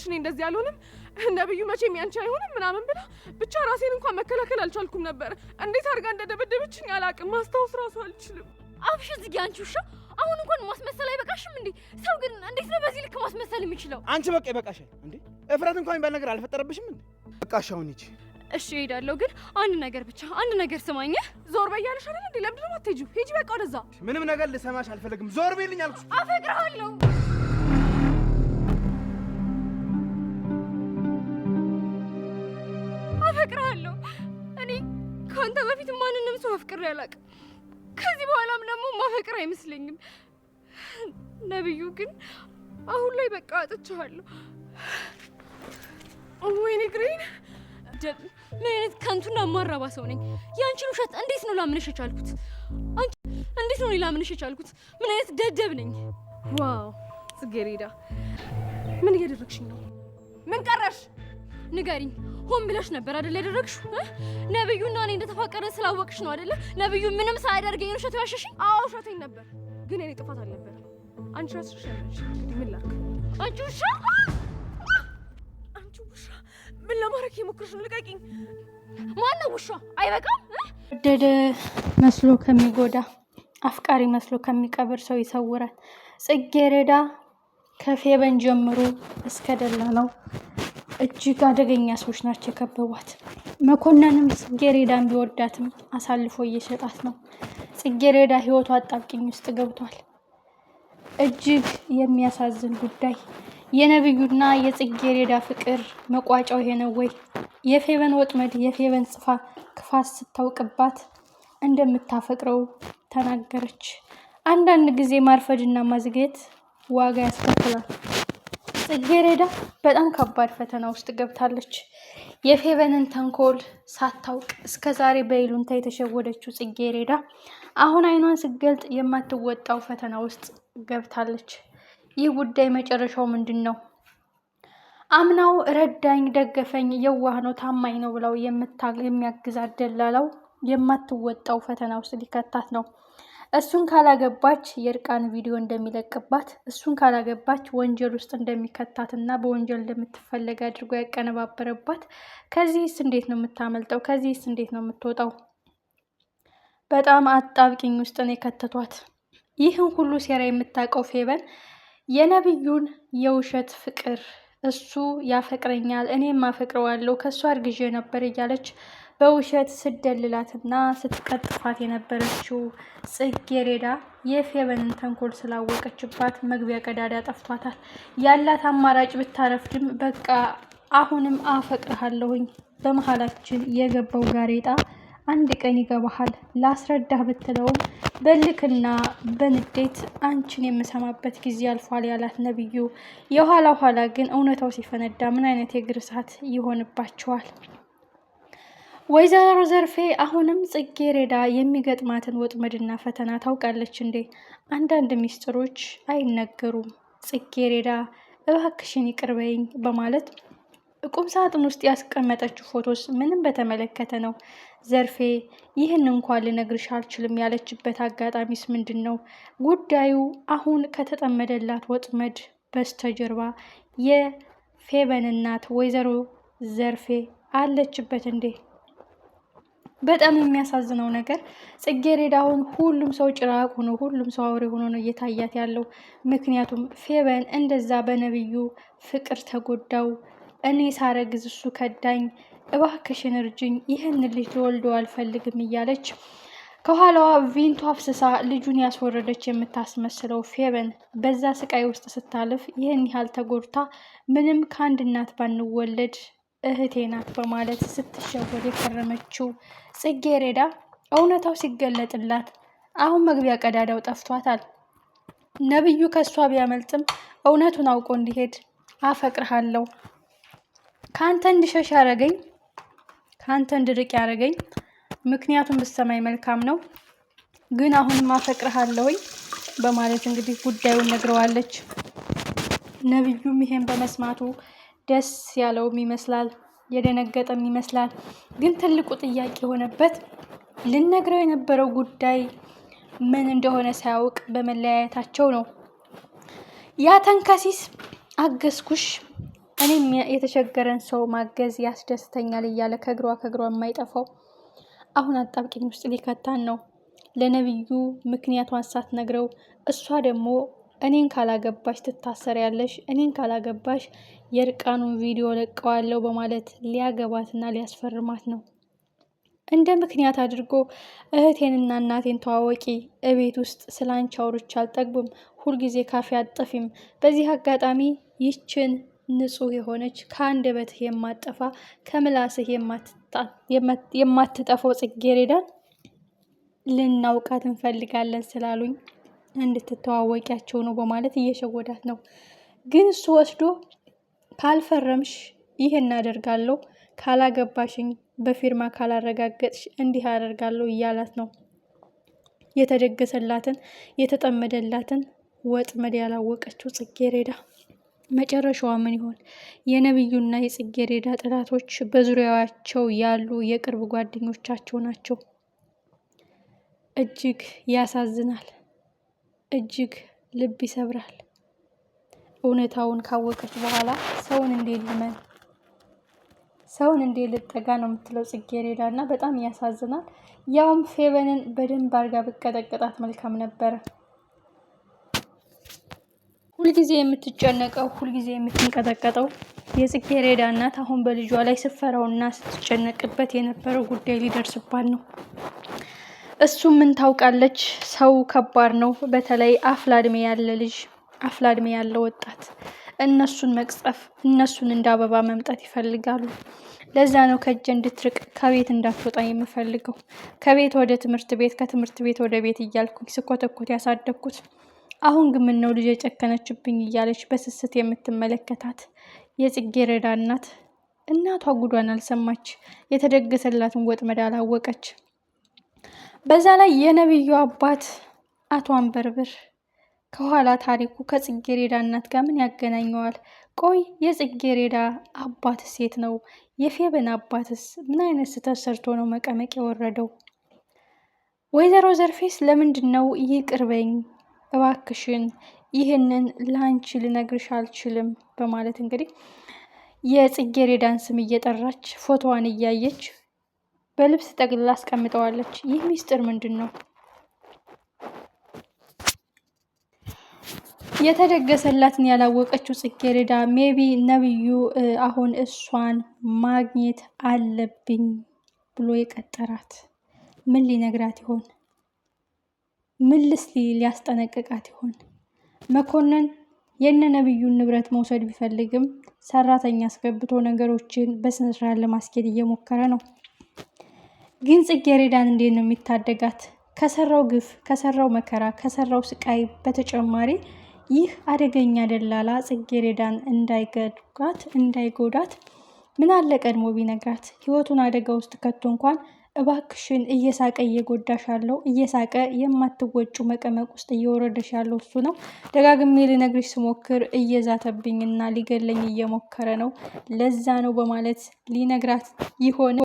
እኔ እንደዚህ አልሆንም ነብዩ መቼም ያንቺ አይሆንም ምናምን ብላ ብቻ ራሴን እንኳን መከላከል አልቻልኩም ነበር። እንዴት አድርጋ እንደደበደበችኝ አላቅም። ማስታወስ ራሱ አልችልም። አብሽ ዝጊ አንቺ ውሻ። አሁን እንኳን ማስመሰል አይበቃሽም እንዴ? ሰው ግን እንዴት ነው በዚህ ልክ ማስመሰል የሚችለው? አንቺ በቃ ይበቃሻል እንዴ? እፍረት እንኳን የሚባል ነገር አልፈጠረብሽም እንዴ? በቃሽ አሁን ሂጂ። እሺ እሄዳለሁ፣ ግን አንድ ነገር ብቻ አንድ ነገር ስማኝ። ዞር በያለሽ አይደል እንዴ? ለምንድን ነው የማትሄጂው? ሂጂ በቃ ወደዛ። ምንም ነገር ልሰማሽ አልፈልግም። ዞር በይልኝ አልኩሽ። አፈቅርሃለሁ። አፈቅርሃለሁ። እኔ ከአንተ በፊት ማንንም ሰው አፍቅሬ አላውቅም። ከዚህ በኋላም ደግሞ ማፈቅር አይመስለኝም። ነብዩ ግን አሁን ላይ በቃ አጥቻለሁ። ወይኔ ግሬን፣ ምን አይነት ከንቱና ማራባ ሰው ነኝ? ያንቺን ውሸት እንዴት ነው ላምንሽ የቻልኩት? አንቺ እንዴት ነው ላምንሽ የቻልኩት? ምን አይነት ደደብ ነኝ? ዋው ጽጌሬዳ፣ ምን እያደረግሽኝ ነው? ምን ቀረሽ? ንገሪኝ። ሆን ብለሽ ነበር አይደል ያደረግሽው? ነብዩና እኔ እንደተፋቀረ ስላወቅሽ ነው አይደል? ነብዩ ምንም ሳያደርገኝ ውሸት ያሸሽኝ? አዎ ውሸቴን ነበር፣ ግን እኔ ጥፋት አልነበረም። አንቺ ራስሽ ያለሽ። እንግዲህ ምን ላድርግ? አንቺ ውሻ! አንቺ ውሻ! ምን ለማድረግ የሞክርሽ ነው? ልቀቂኝ! ማነው ውሻ? አይበቃም? ወደደ መስሎ ከሚጎዳ አፍቃሪ መስሎ ከሚቀብር ሰው ይሰውራል። ጽጌረዳ ከፌበን ጀምሮ እስከ ደላላው እጅግ አደገኛ ሰዎች ናቸው የከበቧት። መኮንንም ጽጌረዳን ቢወዳትም አሳልፎ እየሸጣት ነው። ጽጌረዳ ህይወቷ አጣብቂኝ ውስጥ ገብቷል። እጅግ የሚያሳዝን ጉዳይ። የነብዩና የጽጌረዳ ፍቅር መቋጫው ይሄ ነው ወይ? የፌበን ወጥመድ፣ የፌበን ክፋት ስታውቅባት እንደምታፈቅረው ተናገረች። አንዳንድ ጊዜ ማርፈድና ማዝጌት ዋጋ ያስከፍላል። ጽጌረዳ በጣም ከባድ ፈተና ውስጥ ገብታለች። የፌበንን ተንኮል ሳታውቅ እስከዛሬ በይሉንታ የተሸወደችው ጽጌረዳ አሁን አይኗን ስትገልጥ የማትወጣው ፈተና ውስጥ ገብታለች። ይህ ጉዳይ መጨረሻው ምንድን ነው? አምናው ረዳኝ፣ ደገፈኝ፣ የዋህ ነው፣ ታማኝ ነው ብለው የሚያግዛት ደላላው የማትወጣው ፈተና ውስጥ ሊከታት ነው። እሱን ካላገባች የእርቃን ቪዲዮ እንደሚለቅባት፣ እሱን ካላገባች ወንጀል ውስጥ እንደሚከታትና በወንጀል እንደምትፈለግ አድርጎ ያቀነባበረባት። ከዚህስ እንዴት ነው የምታመልጠው? ከዚህስ እንዴት ነው የምትወጣው? በጣም አጣብቂኝ ውስጥ ነው የከተቷት። ይህን ሁሉ ሴራ የምታውቀው ፌበን የነብዩን የውሸት ፍቅር እሱ ያፈቅረኛል እኔም አፈቅረዋለሁ ከእሱ አርግዤ ነበር እያለች በውሸት ስደልላትና ስትቀጥፋት የነበረችው ጽጌረዳ የፌበንን ተንኮል ስላወቀችባት መግቢያ ቀዳዳ ጠፍቷታል። ያላት አማራጭ ብታረፍድም በቃ አሁንም አፈቅርሃለሁኝ፣ በመሀላችን የገባው ጋሬጣ አንድ ቀን ይገባሃል፣ ላስረዳህ ብትለውም በልክና በንዴት አንቺን የምሰማበት ጊዜ አልፏል ያላት ነብዩ፣ የኋላ ኋላ ግን እውነታው ሲፈነዳ ምን አይነት የእግር እሳት ይሆንባቸዋል? ወይዘሮ ዘርፌ አሁንም ጽጌረዳ የሚገጥማትን ወጥመድና ፈተና ታውቃለች እንዴ? አንዳንድ ሚስጥሮች አይነገሩም። ጽጌረዳ እባክሽን ይቅርበኝ በማለት ቁም ሳጥን ውስጥ ያስቀመጠችው ፎቶስ ምንም በተመለከተ ነው? ዘርፌ ይህን እንኳን ልነግርሽ አልችልም ያለችበት አጋጣሚስ ምንድን ነው? ጉዳዩ አሁን ከተጠመደላት ወጥመድ በስተጀርባ የፌበን እናት ወይዘሮ ዘርፌ አለችበት እንዴ? በጣም የሚያሳዝነው ነገር ጽጌረዳ አሁን ሁሉም ሰው ጭራቅ ሆኖ ሁሉም ሰው አውሬ ሆኖ ነው እየታያት ያለው። ምክንያቱም ፌበን እንደዛ በነብዩ ፍቅር ተጎዳው፣ እኔ ሳረግዝ እሱ ከዳኝ፣ እባክሽን እርጅኝ፣ ይህን ልጅ ልወልደው አልፈልግም እያለች ከኋላዋ ቪንቶ አፍስሳ ልጁን ያስወረደች የምታስመስለው ፌበን በዛ ስቃይ ውስጥ ስታልፍ ይህን ያህል ተጎድታ ምንም ከአንድ እናት ባንወለድ እህቴ ናት በማለት ስትሸወድ የከረመችው ጽጌረዳ እውነታው ሲገለጥላት አሁን መግቢያ ቀዳዳው ጠፍቷታል። ነብዩ ከሷ ቢያመልጥም እውነቱን አውቆ እንዲሄድ አፈቅርሃለሁ፣ ካንተ እንድሸሽ ያረገኝ፣ ካንተ እንድርቅ ያረገኝ ምክንያቱም ብሰማይ መልካም ነው፣ ግን አሁንም አፈቅርሃለሁኝ በማለት እንግዲህ ጉዳዩን ነግረዋለች። ነብዩም ይሄን በመስማቱ ደስ ያለውም ይመስላል፣ የደነገጠም ይመስላል። ግን ትልቁ ጥያቄ የሆነበት ልነግረው የነበረው ጉዳይ ምን እንደሆነ ሳያውቅ በመለያየታቸው ነው። ያ ተንከሲስ አገዝኩሽ፣ እኔም የተቸገረን ሰው ማገዝ ያስደስተኛል እያለ ከእግሯ የማይጠፋው አሁን አጣብቂኝ ውስጥ ሊከታን ነው። ለነብዩ ምክንያቷን ሳትነግረው እሷ ደግሞ እኔን ካላገባሽ ትታሰሪያለሽ፣ እኔን ካላገባሽ የእርቃኑን ቪዲዮ ለቀዋለሁ በማለት ሊያገባትና ሊያስፈርማት ነው። እንደ ምክንያት አድርጎ እህቴንና እናቴን ተዋወቂ፣ እቤት ውስጥ ስለ አንቺ አውርቼ አልጠግብም፣ ሁልጊዜ ካፌ አጠፊም። በዚህ አጋጣሚ ይችን ንጹሕ የሆነች ከአንደበትህ የማጠፋ ከምላስህ የማትጠፋው ጽጌረዳን ልናውቃት እንፈልጋለን ስላሉኝ እንድትተዋወቂያቸው ነው በማለት እየሸወዳት ነው። ግን እሱ ወስዶ ካልፈረምሽ ይህ እናደርጋለሁ፣ ካላገባሽኝ በፊርማ ካላረጋገጥሽ እንዲህ አደርጋለሁ እያላት ነው። የተደገሰላትን የተጠመደላትን ወጥመድ ያላወቀችው ጽጌረዳ መጨረሻዋ ምን ይሆን? የነብዩና የጽጌረዳ ጠላቶች በዙሪያቸው ያሉ የቅርብ ጓደኞቻቸው ናቸው። እጅግ ያሳዝናል፣ እጅግ ልብ ይሰብራል። እውነታውን ካወቀች በኋላ ሰውን እንዴት ልመን፣ ሰውን እንዴት ልጠጋ ነው የምትለው ጽጌረዳ እና በጣም ያሳዝናል። ያውም ፌቨንን በደንብ አርጋ ብቀጠቅጣት መልካም ነበረ። ሁልጊዜ የምትጨነቀው ሁልጊዜ የምትንቀጠቀጠው የጽጌረዳ እናት አሁን በልጇ ላይ ስፈራውና ስትጨነቅበት የነበረው ጉዳይ ሊደርስባት ነው። እሱ ምን ታውቃለች? ሰው ከባድ ነው። በተለይ አፍላ እድሜ ያለ ልጅ፣ አፍላ እድሜ ያለ ወጣት እነሱን መቅጸፍ፣ እነሱን እንደ አበባ መምጣት ይፈልጋሉ። ለዛ ነው ከእጄ እንድትርቅ ከቤት እንዳትወጣ የምፈልገው። ከቤት ወደ ትምህርት ቤት፣ ከትምህርት ቤት ወደ ቤት እያልኩኝ ስኮተኮት ያሳደግኩት። አሁን ግን ምነው ልጅ የጨከነችብኝ እያለች በስስት የምትመለከታት የጽጌረዳ እናት እናቷ ጉዷን አልሰማች፣ የተደገሰላትን ወጥመድ አላወቀች። በዛ ላይ የነብዩ አባት አቶ አንበርብር ከኋላ ታሪኩ ከጽጌረዳ እናት ጋር ምን ያገናኘዋል? ቆይ የጽጌረዳ አባት ሴት ነው? የፌቨን አባትስ ምን አይነት ስህተት ሰርቶ ነው መቀመቅ የወረደው? ወይዘሮ ዘርፌስ ለምንድን ነው ይቅርበኝ እባክሽን ይህንን ለአንቺ ልነግርሽ አልችልም በማለት እንግዲህ የጽጌረዳን ስም እየጠራች ፎቶዋን እያየች በልብስ ጠቅልላ አስቀምጠዋለች። ይህ ሚስጥር ምንድን ነው? የተደገሰላትን ያላወቀችው ጽጌረዳ ሜቢ ነብዩ አሁን እሷን ማግኘት አለብኝ ብሎ የቀጠራት ምን ሊነግራት ይሆን? ምን ሊያስጠነቅቃት ይሆን? መኮንን የነ ነብዩን ንብረት መውሰድ ቢፈልግም ሰራተኛ አስገብቶ ነገሮችን በስነስርዓት ለማስኬድ እየሞከረ ነው። ግን ጽጌረዳን እንዴት ነው የሚታደጋት? ከሰራው ግፍ፣ ከሰራው መከራ፣ ከሰራው ስቃይ በተጨማሪ ይህ አደገኛ ደላላ ጽጌረዳን እንዳይጎዳት ምን አለ ቀድሞ ቢነግራት። ህይወቱን አደጋ ውስጥ ከቶ እንኳን እባክሽን እየሳቀ እየጎዳሽ ያለው እየሳቀ የማትወጩ መቀመቅ ውስጥ እየወረደሽ ያለው እሱ ነው። ደጋግሜ ልነግርሽ ስሞክር እየዛተብኝና ሊገለኝ እየሞከረ ነው። ለዛ ነው በማለት ሊነግራት ይሆን?